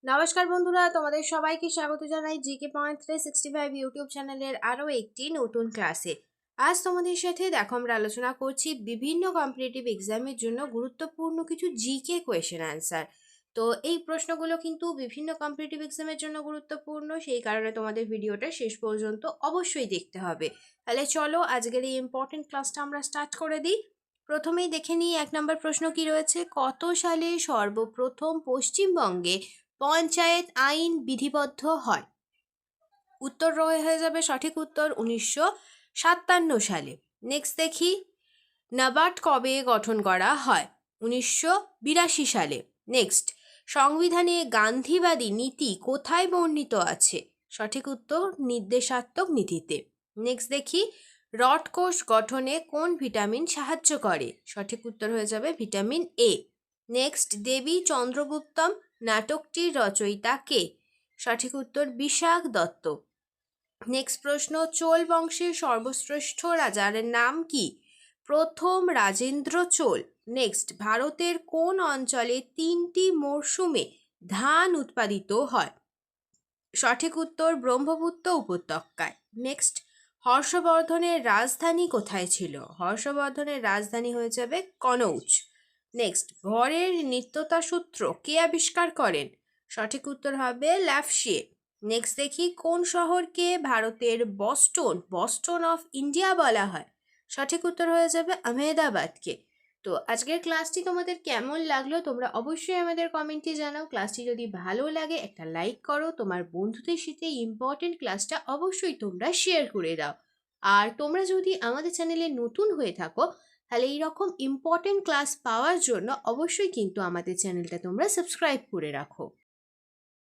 নমস্কার বন্ধুরা, তোমাদের সবাইকে স্বাগত জানাই জিকে পয়েন্ট 365 ইউটিউব চ্যানেলের আরও একটি নতুন ক্লাসে। আজ তোমাদের সাথে দেখো আমরা আলোচনা করছি বিভিন্ন কম্পিটিটিভ এক্সামের জন্য গুরুত্বপূর্ণ কিছু জিকে কোয়েশ্চেন অ্যান্সার। তো এই প্রশ্নগুলো কিন্তু বিভিন্ন কম্পিটিটিভ এক্সামের জন্য গুরুত্বপূর্ণ, সেই কারণে তোমাদের ভিডিওটা শেষ পর্যন্ত অবশ্যই দেখতে হবে। তাহলে চলো আজকের এই ইম্পর্টেন্ট ক্লাসটা আমরা স্টার্ট করে দিই। প্রথমেই দেখে নিই 1 নম্বর প্রশ্ন কি রয়েছে। কত সালে সর্বপ্রথম পশ্চিমবঙ্গে পঞ্চায়েত আইন বিধিবদ্ধ হয়? উত্তর হয়ে যাবে সঠিক উত্তর 1957 সালে। নেক্সট দেখি, নাবার্ড কবে গঠন করা হয়? 1982 সালে। নেক্সট, সংবিধানে গান্ধীবাদী নীতি কোথায় বর্ণিত আছে? সঠিক উত্তর নির্দেশাত্মক নীতিতে। নেক্সট দেখি, রড কোষ গঠনে কোন ভিটামিন সাহায্য করে? সঠিক উত্তর হয়ে যাবে ভিটামিন এ। নেক্সট, দেবী চন্দ্রগুপ্তম নাটকটির রচয়িতা কে? সঠিক উত্তর বিশাখ দত্ত। নেক্সট প্রশ্ন, চোল বংশের সর্বশ্রেষ্ঠ রাজার নাম কি? প্রথম রাজেন্দ্র চোল। নেক্সট, ভারতের কোন অঞ্চলে 3টি মরশুমে ধান উৎপাদিত হয়? সঠিক উত্তর ব্রহ্মপুত্র উপত্যকায়। নেক্সট, হর্ষবর্ধনের রাজধানী কোথায় ছিল? হর্ষবর্ধনের রাজধানী হয়ে যাবে কনৌজ। নেক্সট, ভরের নিত্যতা সূত্র কে আবিষ্কার করেন? সঠিক উত্তর হবে ল্যাফশিয়ে। নেক্সট দেখি, কোন শহরকে ভারতের বস্টন অফ ইন্ডিয়া বলা হয়? সঠিক উত্তর হয়ে যাবে আহমেদাবাদকে। তো আজকের ক্লাসটি তোমাদের কেমন লাগলো তোমরা অবশ্যই আমাদের কমেন্টে জানাও। ক্লাসটি যদি ভালো লাগে একটা লাইক করো, তোমার বন্ধুদের সাথে ইম্পর্টেন্ট ক্লাসটা অবশ্যই তোমরা শেয়ার করে দাও। আর তোমরা যদি আমাদের চ্যানেলে নতুন হয়ে থাকো তাহলে এইরকম ইম্পর্টেন্ট ক্লাস পাওয়ার জন্য অবশ্যই কিন্তু আমাদের চ্যানেলটা তোমরা সাবস্ক্রাইব করে রাখো।